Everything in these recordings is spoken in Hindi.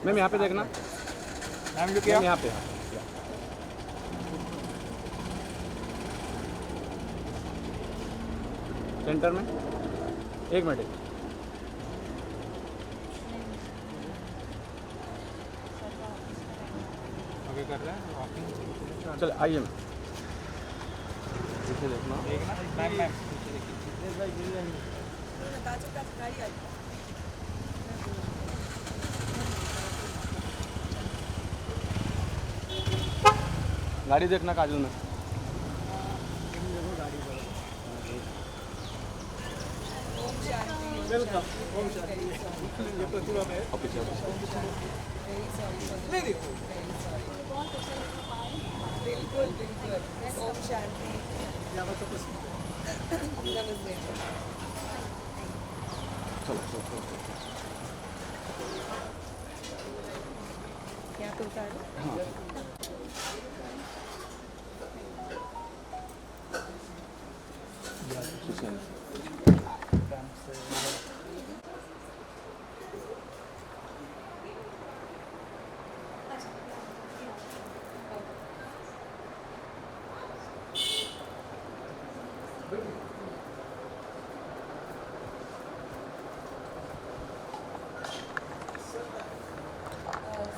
मैम यहाँ पे देखना, मैम जो क्या मैम यहाँ पे सेंटर में, एक मिनट ओके कर रहे हैं वॉकिंग। चल आइए मैम, पीछे देखना। मैम मैम पीछे देखिए। गाड़ी देखना काजल में। और पीछे बिल्कुल बिल्कुल। ओम शांति। चलो क्या तो उतारो?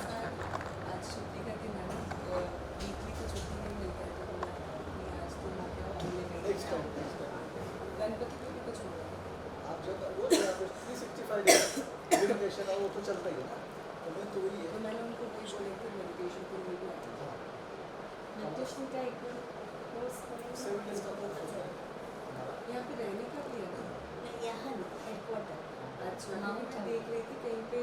हाँ आज छुट्टी का दिन है ना, तो वीकली तो छुट्टी नहीं मिलता है, तो बोला कि आज तुम आ जाओ, हमने गणपति को भी कुछ होगा। आप जब वो 365 मेडिटेशन है वो तो चलता ही है ना, तो मैं तो वही तो है। मैंने उनको वही बोला कि मेडिटेशन के लिए भी आ जाओ। मेडिटेशन का एक कोर्स करेंगे 7 days का कोर्स होता है। यहाँ पे रहने का भी है ना? यहाँ हेडक्वार्टर अच्छा, हाँ, मैं देख रही थी कहीं पे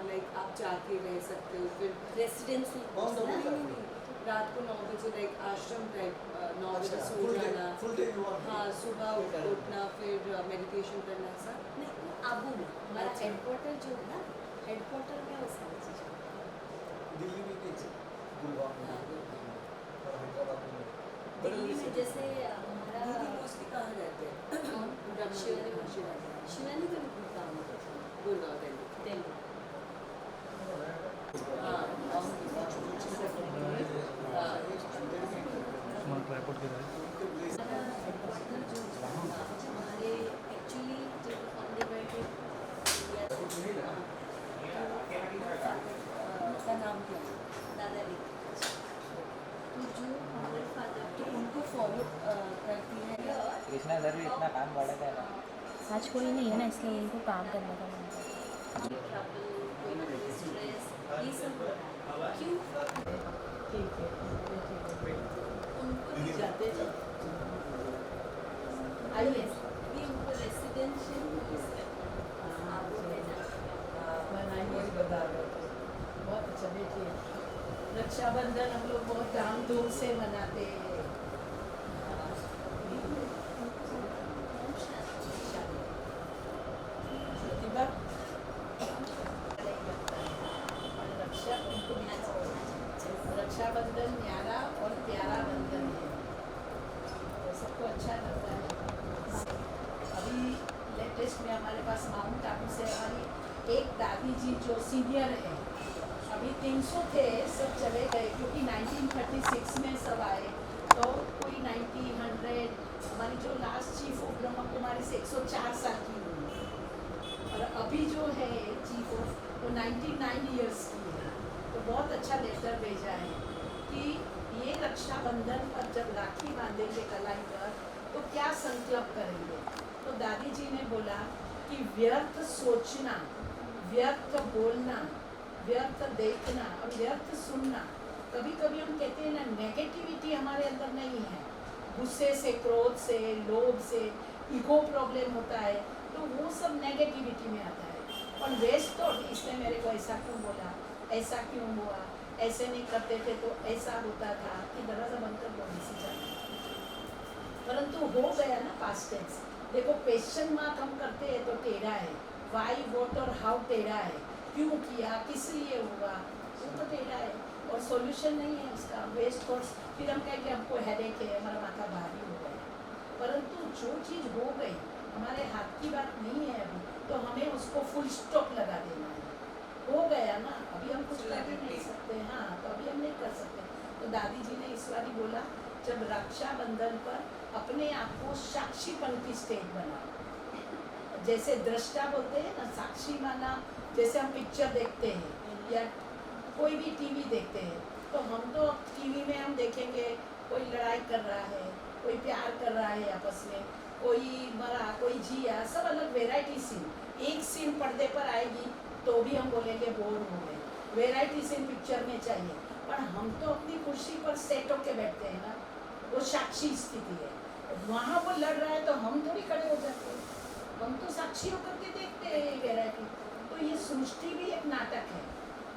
लाइक आप जाके रह सकते हो, फिर रेसिडेंसी कौन सा नहीं, होता नहीं, है? नहीं, रात को 9 बजे लाइक आश्रम टाइप 9 बजे अच्छा, सो जाना, फुल डे यू वांट। हाँ सुबह उठना, फिर मेडिटेशन करना, ऐसा। नहीं वो आबू में हमारा अच्छा। हेडक्वार्टर जो है ना, हेडक्वार्टर में वो सारी चीज़ें दिल्ली में भी है, गुड़गांव में भी है, और हैदराबाद में भी है। दिल्ली में जैसे हमारा दीदी मोस्टली कहाँ रहते हैं? कौन शिवानी शिवानी मशीन रहते हैं, शिवानी का भी बहुत काम होता है गुड़गांव दिल्ली। दिल्ली हाँ ट्राइपॉड के रहे हेडक्वार्टर जो हमारे एक्चुअली जो ऑन द वे का नाम क्या है? दादा जी तो जो हमारे फादर तो के उनको फॉलो करती है या कृष्णा इधर भी इतना काम बढ़ेगा ना। आज कोई नहीं है ना, इसलिए इनको काम करने का मन कर ट्रबल कोई ना कोई स्ट्रेस ये सब क्यों उनको जाते हैं? आइए ये उनको रेसिडेंशियल कोर्स करना है आपको भेजना बनाइए बता रहे थे। बहुत अच्छा। देखिए रक्षाबंधन हम लोग बहुत धामधूम से मनाते हैं। प्रतिभा रक्षाबंधन न्यारा और प्यारा बंधन है, तो सबको अच्छा लगता है। अभी लेटेस्ट में हमारे पास माउंट आबू से हमारी एक दादी जी जो सीनियर है, अभी 300 थे, सब चले गए क्योंकि 1936 में सब आए, तो कोई 90 100। हमारी जो last chief of Brahma Kumari से 104 साल की हुई, और अभी जो है चीफ ऑफ वो 99 ईयर्स की है। तो बहुत अच्छा लेटर भेजा है कि ये रक्षाबंधन पर जब राखी बांधेंगे कलाई पर तो क्या संकल्प करेंगे। तो दादी जी ने बोला कि व्यर्थ सोचना, व्यर्थ बोलना, व्यर्थ देखना और व्यर्थ सुनना। कभी कभी हम कहते हैं ना, नेगेटिविटी हमारे अंदर नहीं है, गुस्से से, क्रोध से, लोभ से, ईगो प्रॉब्लम होता है, तो वो सब नेगेटिविटी में आता है। और वेस्ट थॉट, इसने मेरे को ऐसा क्यों बोला, ऐसा क्यों हुआ, ऐसे नहीं करते थे तो ऐसा होता था, कि दरवाजा बंद कर बोलने से चलता। परंतु हो गया ना पास्ट टेंस। देखो क्वेश्चन मार्क हम करते हैं तो टेढ़ा है, वाई वॉट और हाउ टेढ़ा है, क्यों किया, किस लिए हुआ, वो तो टेढ़ा है और सॉल्यूशन नहीं है उसका। वेस्ट थॉट्स, फिर हम कहें कि हमको हेडेक है, हमारा माथा भारी हो गया। परंतु जो चीज़ हो गई, हमारे हाथ की बात नहीं है अभी, तो हमें उसको फुल स्टॉप लगा देना है। हो गया ना, अभी हम कुछ तो दादी जी ने इस बारी बोला जब रक्षाबंधन पर अपने आप को साक्षीपन की स्टेज बनाओ। जैसे दृष्टा बोलते हैं ना, साक्षी माना, जैसे हम पिक्चर देखते हैं या कोई भी टीवी देखते हैं, तो हम तो टीवी में हम देखेंगे कोई लड़ाई कर रहा है, कोई प्यार कर रहा है आपस में, कोई मरा, कोई जिया, सब अलग वेराइटी सीन। एक सीन पर्दे पर आएगी तो भी हम बोलेंगे बोर हो गए, वेराइटी सीन पिक्चर में चाहिए। पर हम तो अपनी कुर्सी पर सेट होके बैठते हैं ना, वो साक्षी स्थिति है। वहाँ वो लड़ रहा है तो हम थोड़ी खड़े हो जाते हैं, हम तो साक्षी होकर के देखते हैं वेराइटी। तो ये सृष्टि भी एक नाटक है।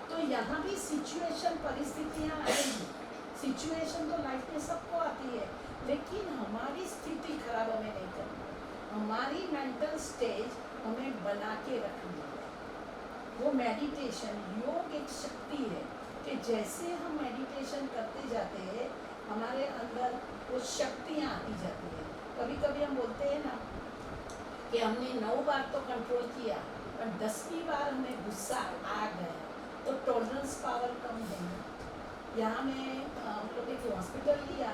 तो यहाँ भी सिचुएशन, परिस्थितियाँ आएंगी। सिचुएशन तो लाइफ में सबको आती है, लेकिन हमारी स्थिति खराब हमें नहीं करनी, हमारी मेंटल स्टेज हमें बना के रखनी है। वो मेडिटेशन, योग एक शक्ति है कि जैसे हम मेडिटेशन करते जाते हैं हमारे अंदर वो शक्तियाँ आती जाती हैं। कभी कभी हम बोलते हैं ना कि हमने 9 बार तो कंट्रोल किया, पर 10वीं बार हमें गुस्सा आ गया, तो टॉलरेंस पावर कम है ना। यहाँ में हम लोग एक हॉस्पिटल लिया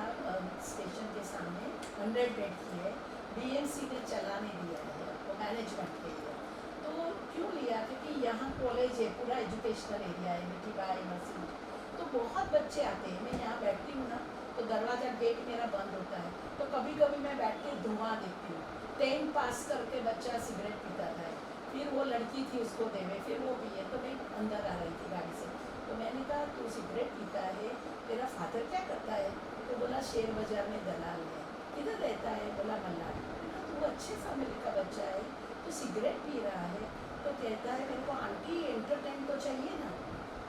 स्टेशन के सामने, 100 बेड की है, BMC ने चलाने दिया है वो मैनेजमेंट के लिए। तो क्यों लिया? क्योंकि यहाँ कॉलेज है, पूरा एजुकेशनल एरिया है, मिठीबाई मसीह, तो बहुत बच्चे आते हैं। मैं यहाँ बैठती हूँ ना, तो दरवाज़ा गेट मेरा बंद होता है, तो कभी कभी मैं बैठ के धुआं देखती हूँ। 10 पास करके बच्चा सिगरेट पीता था, फिर वो लड़की थी उसको देवे, फिर वो पिए, तो मैं अंदर आ रही थी गाड़ी से, तो मैंने कहा तू सिगरेट पीता है, तेरा फादर क्या करता है? तो बोला शेयर बाजार में दलाल है। किधर रहता है? बोला मल्लाड। तू अच्छे फैमिली का बच्चा है, तो सिगरेट पी रहा है, तो कहता है मेरे को आंटी एंटरटेन तो चाहिए ना।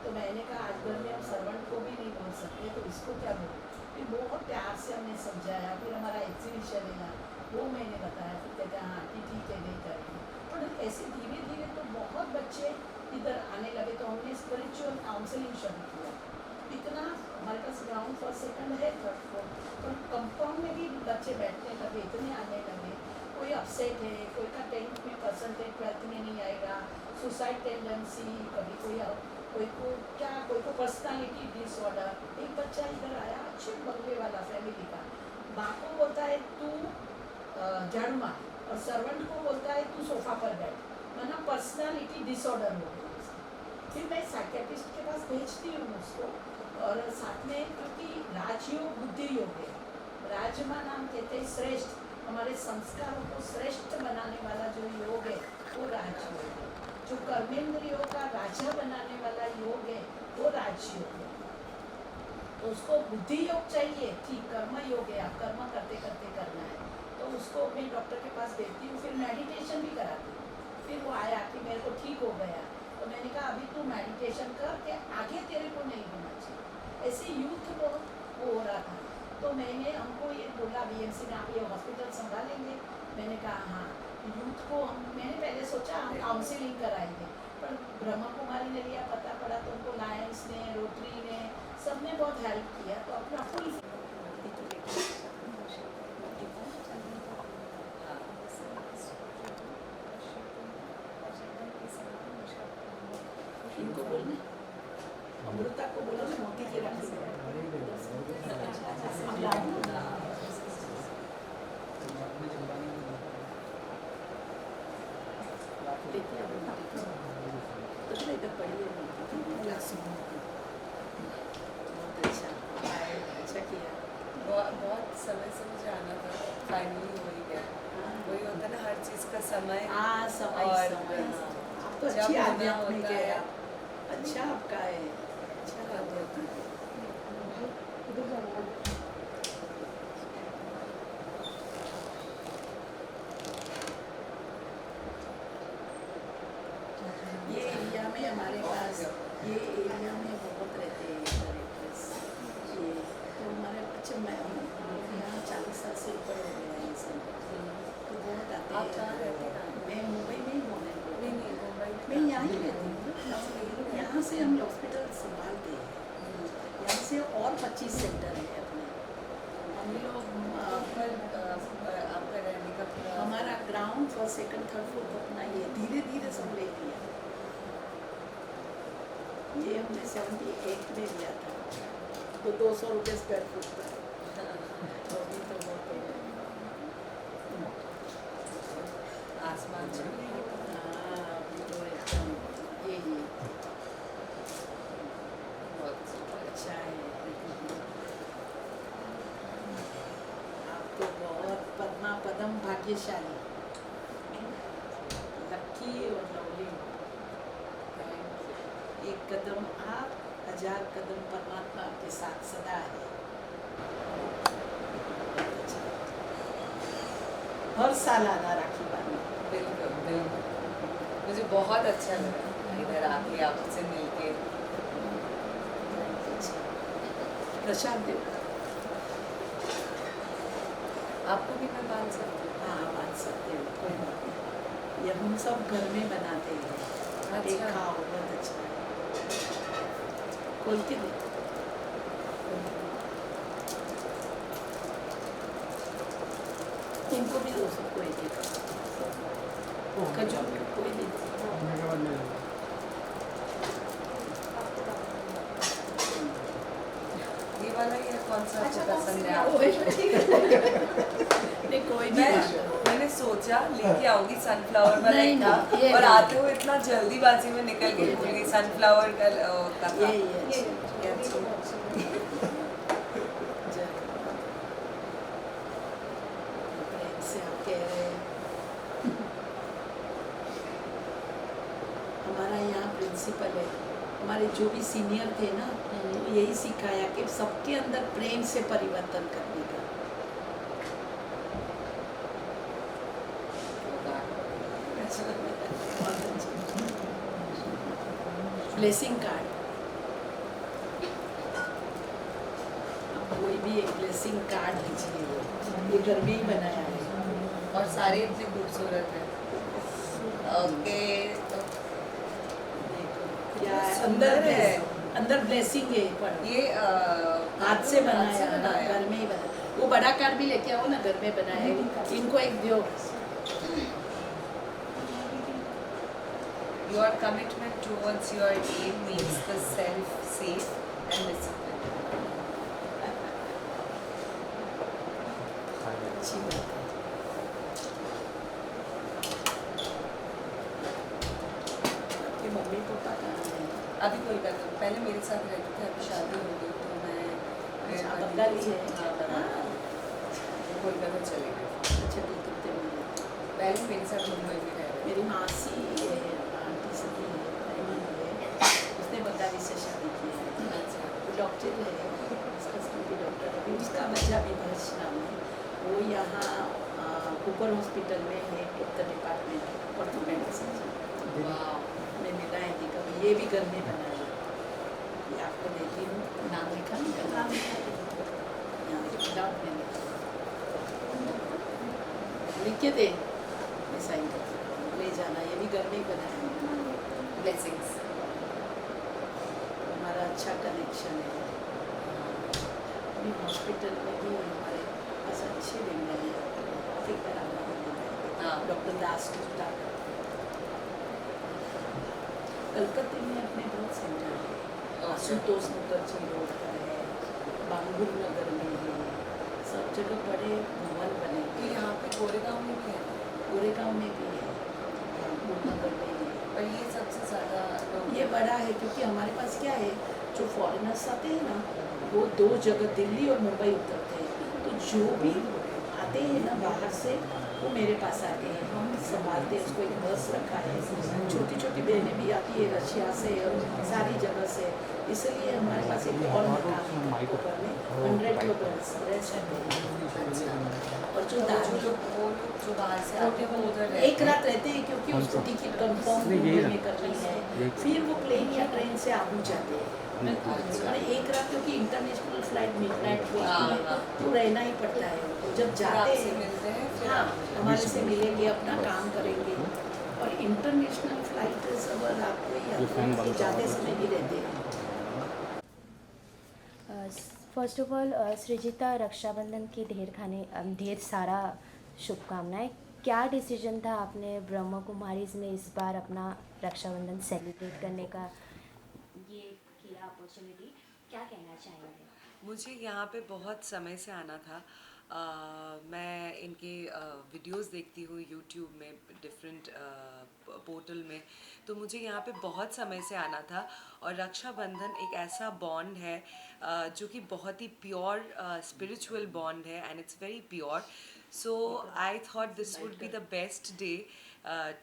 तो मैंने कहा आज घर में हम सर्वेंट को भी नहीं बोल सकते, तो इसको क्या बोलूँ? फिर बहुत प्यार से हमने समझाया, फिर हमारा एग्जीबिशन है ना, वो मैंने बताया, फिर कहते हैं हाँ ठीक है नहीं करेंगे। पर ऐसे धीरे धीरे तो बहुत बच्चे इधर आने लगे, तो हमने स्पिरिचुअल काउंसलिंग शुरू किया। इतना हमारे पास ग्राउंड फ्लोर, सेकंड है, थर्ड फ्लोर, तो कंपाउंड में भी बच्चे बैठने लगे, इतने आने लगे। कोई अपसेट है, कोई का 10th में परसेंटेज 12th में नहीं आएगा, सुसाइड टेंडेंसी, कभी कोई को क्या, कोई को पर्सनालिटी डिसऑर्डर। एक बच्चा इधर आया, अच्छे बंगले वाला फैमिली का, माँ को बोलता है तू झाड़ू मार, और सर्वेंट को बोलता है तू सोफा पर बैठ, वरना पर्सनालिटी डिसऑर्डर हो गई उसकी। फिर मैं साइकियाट्रिस्ट के पास भेजती हूँ उसको, और साथ में क्योंकि राजयोग बुद्धि योग है, राजमा नाम कहते हैं श्रेष्ठ, हमारे संस्कारों को श्रेष्ठ बनाने वाला जो योग है वो राजयोग है। जो कर्मेंद्रियों का राजा बनाने वाला योग है वो राजयोग है। तो उसको बुद्धि योग चाहिए, ठीक, कर्म योग है, आप कर्म करते करते करना है, तो उसको मैं डॉक्टर के पास भेजती हूँ, फिर मेडिटेशन भी कराती हूँ। फिर वो आया कि मेरे को ठीक हो गया, तो मैंने कहा अभी तू मेडिटेशन कर के आगे तेरे को नहीं होना चाहिए। ऐसे यूथ वो हो रहा था, तो मैंने हमको ये बोला BMC ने आप ये हॉस्पिटल संभालेंगे? मैंने कहा हाँ। यूथ को मैंने पहले सोचा हम काउंसलिंग कराएंगे, पर ब्रह्मा कुमारी ने लिया, पता पड़ा तो उनको लायंस ने, रोटरी ने, सब ने बहुत हेल्प किया, तो अपना फुल इनको बोलने, अमृता को बोला मोती के रख इधर पढ़िए, बहुत अच्छा किया। बहुत समय से मुझे आना था, फाइनली हो ही गया। वही होता है ना, हर चीज़ का समय हाँ समय, और आप तो जब अच्छी होना आध्यात्मिक होता है, है। अच्छा आपका है, अच्छा होता है। ये एरिया में हमारे पास, ये एरिया में बहुत रहते हैं डायरेक्टर्स, ये तो हमारे बच्चे, मैं यहाँ 40 साल से ऊपर हो गया है सब, तो बहुत आते आप कहाँ रहते हैं? मैं मुंबई में ही हूँ। नहीं मुंबई मैं यहाँ ही रहती हूँ, यहाँ से हम हॉस्पिटल संभालते हैं, यहाँ से और 25 सेंटर है अपने। हम लोग आपका रहने का पूरा हमारा ground floor, second, third floor अपना, ये धीरे धीरे सब ले लिया। ये हमने 78 में लिया था, तो 200 रुपये स्क्वायर फुट था। अभी तो बहुत हो गया। आसमान छू हाँ, अभी तो एकदम ये बहुत अच्छा है। आप तो बहुत पद्मा पदम भाग्यशाली, लकी और लवली। एक कदम आप, 1000 कदम परमात्मा के साथ सदा है। अच्छा। हर साल आना राखी बांधने। बिल्कुल बिल्कुल, मुझे बहुत अच्छा लगा इधर आके आपसे मिलके। अच्छा। प्रसाद दे। आपको भी मैं बांध सकती हूँ? हाँ, बांध सकते हो, कोई बात नहीं। ये हम सब घर में बनाते हैं। एक अच्छा। खाओ, बहुत अच्छा है। खोल के दे। इनको भी दो, सबको एक एक। खजूर कोई नहीं। ये वाला या कौन सा आपको पसंद है वो आपको? है, ठीक है। नहीं, कोई भी मैंने सोचा लेके आऊंगी सनफ्लावर वाला नहीं, ही था, नहीं, ये और नहीं। आते हुए इतना जल्दीबाजी में निकल के भूल गई सनफ्लावर का था। ये अच्छा। प्रेम से आप कह रहे हैं। हमारा यहाँ प्रिंसिपल है, हमारे जो भी सीनियर थे ना, तो यही सिखाया कि सबके अंदर प्रेम से परिवर्तन करने का। ब्लेसिंग कार्ड, कोई भी एक ब्लेसिंग कार्ड लीजिए, ये घर में ही बनाया है। और सारे इतने खूबसूरत हैं। ओके, तो क्या है? सुंदर अंदर है। अंदर ब्लेसिंग है, पर ये हाथ से बनाया, घर में ही बनाया। वो बड़ा कार्ड भी लेके आओ ना, घर में बनाया है। इनको एक दो। Your commitment towards your aim makes the self safe and disciplined. अच्छी बात है। आपके मम्मी पापा कहाँ हैं? अभी कोलकाता में, पहले मेरे साथ रहते थे, अभी शादी हो गई तो मैं अच्छा, बंगाली है। हाँ, हाँ, कोलकाता चले गए। अच्छा, भी कितने में? पहले मेरे साथ मुंबई में रह रहे मेरी मासी है, आंटी सभी है, बहन है, उसने बंगाली से शादी की है। थे। अच्छा, वो डॉक्टर है, उसका हस्बैंड भी डॉक्टर है। अभी उसका बच्चा भी भर्ष नाम है, वो यहाँ कूपर हॉस्पिटल में है, डॉक्टर डिपार्टमेंट ऑर्थोपेडिक सर्जन। वाह, मैं मिला है कि कभी, ये भी घर में बनाया। ये आपको देती हूँ, नाम लिखा नहीं, नाम लिखा यहाँ किताब में लिख के दे, मैं साइन कर ले जाना। ये भी घर में ही बनाया। ब्लेसिंग्स। हमारा अच्छा कनेक्शन है। अभी हॉस्पिटल में भी हमारे पास अच्छे बिल्डिंग है, काफ़ी खराब हाँ। डॉक्टर दास गुप्ता। कलकत्ते में अपने बहुत सेंटर है, आशुतोष मुखर्जी रोड पर है, बांगुर नगर में है, सब जगह बड़े भवन बने तो हुए हैं। यहाँ पे गोरेगांव में भी है, गोरेगांव में भी है, बांगुर नगर में है। पर ये सबसे ज़्यादा लोग ये बड़ा है क्योंकि हमारे पास क्या है, जो फॉरेनर्स आते हैं ना, वो 2 जगह दिल्ली और मुंबई उतरते हैं। तो जो भी आते हैं ना बाहर से, वो मेरे पास आते हैं, हम संभालते हैं। उसको एक बस रखा है, छोटी छोटी बहनें भी आती है रशिया से और सारी जगह से। इसलिए हमारे पास एक और मकान है ऊपर में, 100 लोग रहते हैं। और जो दादी लोग वो लोग जो बाहर से आते हैं वो उधर रहते एक रात रहते हैं, क्योंकि उसको टिकट कंफर्म में करनी है, फिर वो प्लेन या ट्रेन से आबू जाते हैं। और एक रात, क्योंकि इंटरनेशनल फ्लाइट मिडनाइट को आती है, तो रहना ही पड़ता है। जब जाते आपसे हैं, मिलते हैं फिर हाँ, हमारे से मिलेंगे, अपना काम करेंगे। और इंटरनेशनल फ्लाइट सब रात को ही आती है, ज़्यादा समय नहीं रहते हैं। First of all Srijita, Rakshabandhan की ढेर सारा शुभकामनाएं। क्या डिसीजन था आपने ब्रह्मा कुमारीज में इस बार अपना रक्षाबंधन सेलिब्रेट करने का, ये किया अपॉर्चुनिटी, क्या कहना चाहेंगे? मुझे यहाँ पे बहुत समय से आना था। मैं इनके वीडियोस देखती हूँ यूट्यूब में, डिफरेंट पोर्टल में, तो मुझे यहाँ पे बहुत समय से आना था। और रक्षाबंधन एक ऐसा बॉन्ड है जो कि बहुत ही प्योर स्पिरिचुअल बॉन्ड है, and it's very pure. So I thought this would be the best day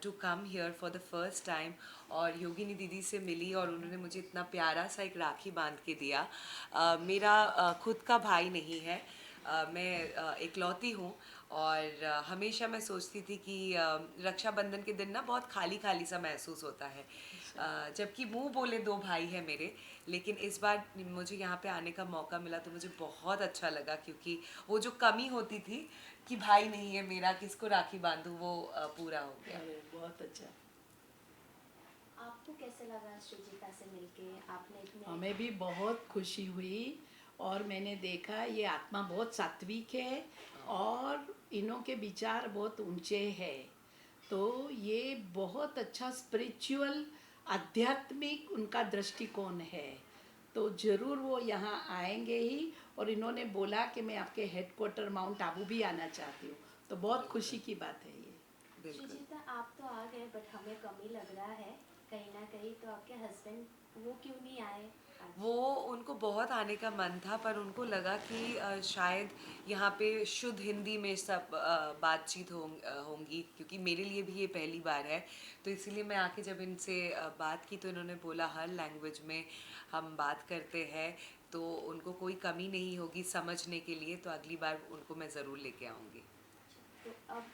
to come here for the first time. और योगिनी दीदी से मिली और उन्होंने मुझे इतना प्यारा सा एक राखी बांध के दिया. मेरा खुद का भाई नहीं है, मैं इकलौती हूँ. और हमेशा मैं सोचती थी कि रक्षाबंधन के दिन ना बहुत खाली खाली सा महसूस होता है, जबकि मुंह बोले दो भाई हैं मेरे. लेकिन इस बार मुझे यहाँ पे आने का मौका मिला तो मुझे बहुत अच्छा लगा, क्योंकि वो जो कमी होती थी कि भाई नहीं है मेरा, किसको राखी बांधूं, वो पूरा हो गया. बहुत अच्छा. आपको कैसे लगा सृजिता से मिलके? आपने इतने हमें भी बहुत खुशी हुई और मैंने देखा ये आत्मा बहुत सात्विक है और इन्हों के विचार बहुत ऊंचे हैं. तो ये बहुत अच्छा स्पिरिचुअल आध्यात्मिक उनका दृष्टिकोण है. तो ज़रूर वो यहाँ आएंगे ही. और इन्होंने बोला कि मैं आपके हेडक्वार्टर माउंट आबू भी आना चाहती हूँ, तो बहुत खुशी की बात है ये. बिल्कुल. सृजिता, आप तो आ गए बट हमें कमी लग रहा है कहीं ना कहीं. तो आपके हस्बैंड वो क्यों नहीं आए आज? वो उनको बहुत आने का मन था, पर उनको लगा कि शायद यहाँ पे शुद्ध हिंदी में सब बातचीत होंगी, क्योंकि मेरे लिए भी ये पहली बार है. तो इसीलिए मैं आके जब इनसे बात की तो इन्होंने बोला हर लैंग्वेज में हम बात करते हैं, तो उनको कोई कमी नहीं होगी समझने के लिए. तो अगली बार उनको मैं ज़रूर लेके आऊँगी. तो अब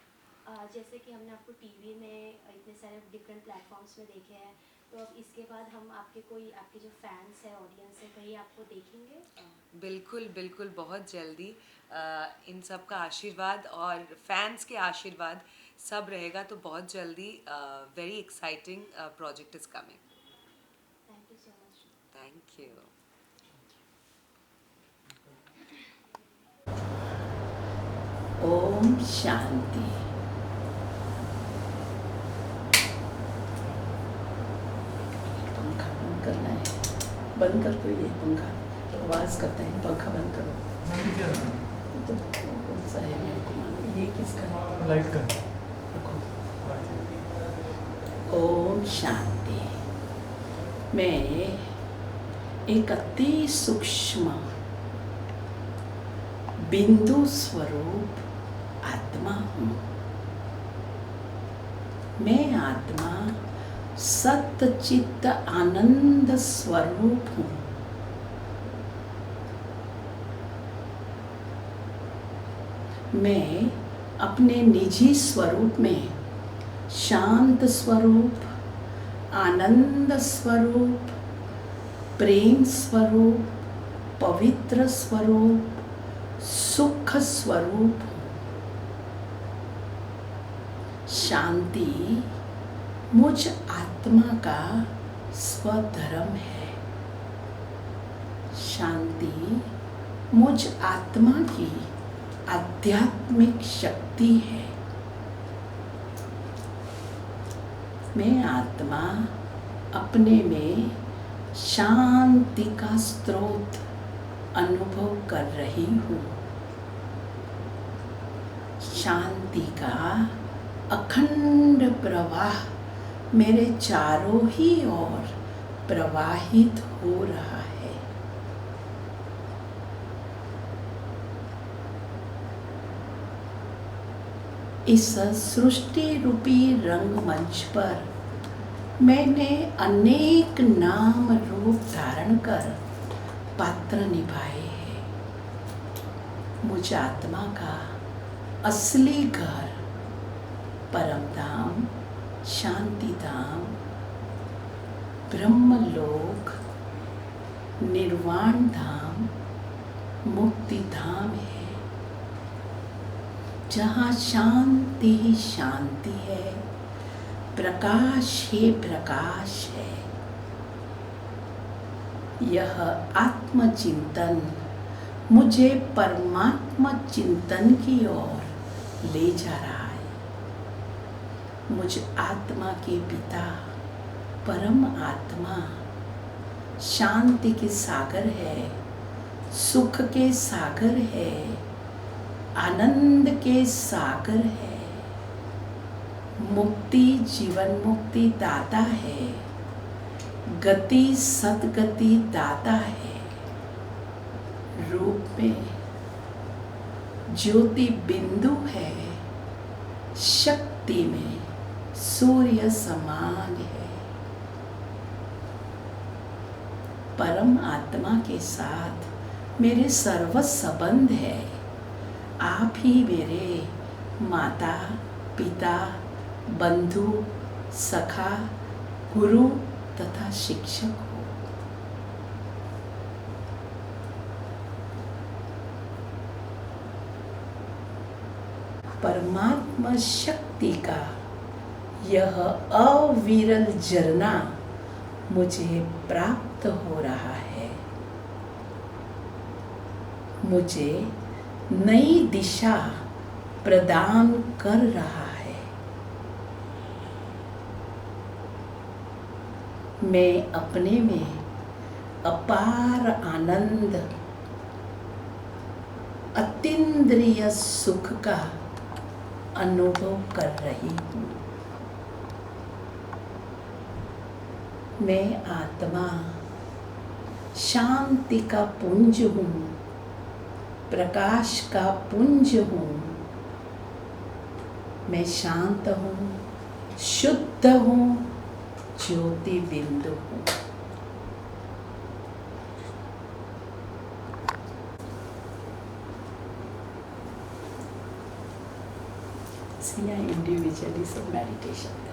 जैसे कि हमने आपको टीवी में इतने सारे डिफरेंट प्लेटफॉर्म्स में देखे हैं, तो अब इसके बाद हम आपके जो फैंस है, ऑडियंस है, कहीं आपको देखेंगे? बिल्कुल बिल्कुल, बहुत जल्दी. इन सब का आशीर्वाद और फैंस के आशीर्वाद सब रहेगा, तो बहुत जल्दी very exciting project is coming. Thank you so much. Thank you. ओम शांति. पंखा बंद करना है. बंद कर दो ये पंखा, आवाज़ करता है. पंखा बंद करो. तो कौन सा है मेरे को मालूम. ये किसका है? लाइट का. रखो. ओम शांति. मैं एक अति सूक्ष्म बिंदु स्वरूप आत्मा हूँ. मैं आत्मा सत्य चित्त आनंद स्वरूप हूँ. मैं अपने निजी स्वरूप में शांत स्वरूप, आनंद स्वरूप, प्रेम स्वरूप, पवित्र स्वरूप, सुख स्वरूप हूँ. शांति मुझ आत्मा का स्वधर्म है. शांति मुझ आत्मा की आध्यात्मिक शक्ति है. मैं आत्मा अपने में शांति का स्रोत अनुभव कर रही हूँ. शांति का अखंड प्रवाह मेरे चारों ही ओर प्रवाहित हो रहा है. इस सृष्टि रूपी रंगमंच पर मैंने अनेक नाम रूप धारण कर पात्र निभाए हैं. मुझ आत्मा का असली घर परम धाम, शांति धाम, ब्रह्मलोक, निर्वाण धाम, मुक्ति धाम है, जहाँ शांति ही शांति है, प्रकाश ही प्रकाश है. यह आत्मचिंतन मुझे परमात्मा चिंतन की ओर ले जा रहा है. मुझ आत्मा के पिता परम आत्मा शांति के सागर है, सुख के सागर है, आनंद के सागर है, मुक्ति जीवन मुक्ति दाता है, गति सदगति दाता है, रूप में ज्योति बिंदु है, शक्ति में सूर्य समान है। परम आत्मा के साथ मेरे सर्व संबंध है। आप ही मेरे माता पिता बंधु सखा गुरु तथा शिक्षक हो। परमात्मा शक्ति का यह अविरल झरना मुझे प्राप्त हो रहा है। मुझे नई दिशा प्रदान कर रहा है। मैं अपने में अपार आनंद अतीन्द्रिय सुख का अनुभव कर रही हूँ। मैं आत्मा शांति का पुंज हूँ, प्रकाश का पुंज हूँ। मैं शांत हूँ, शुद्ध हूँ, ज्योति बिंदु हूँ। See, I individually some meditation.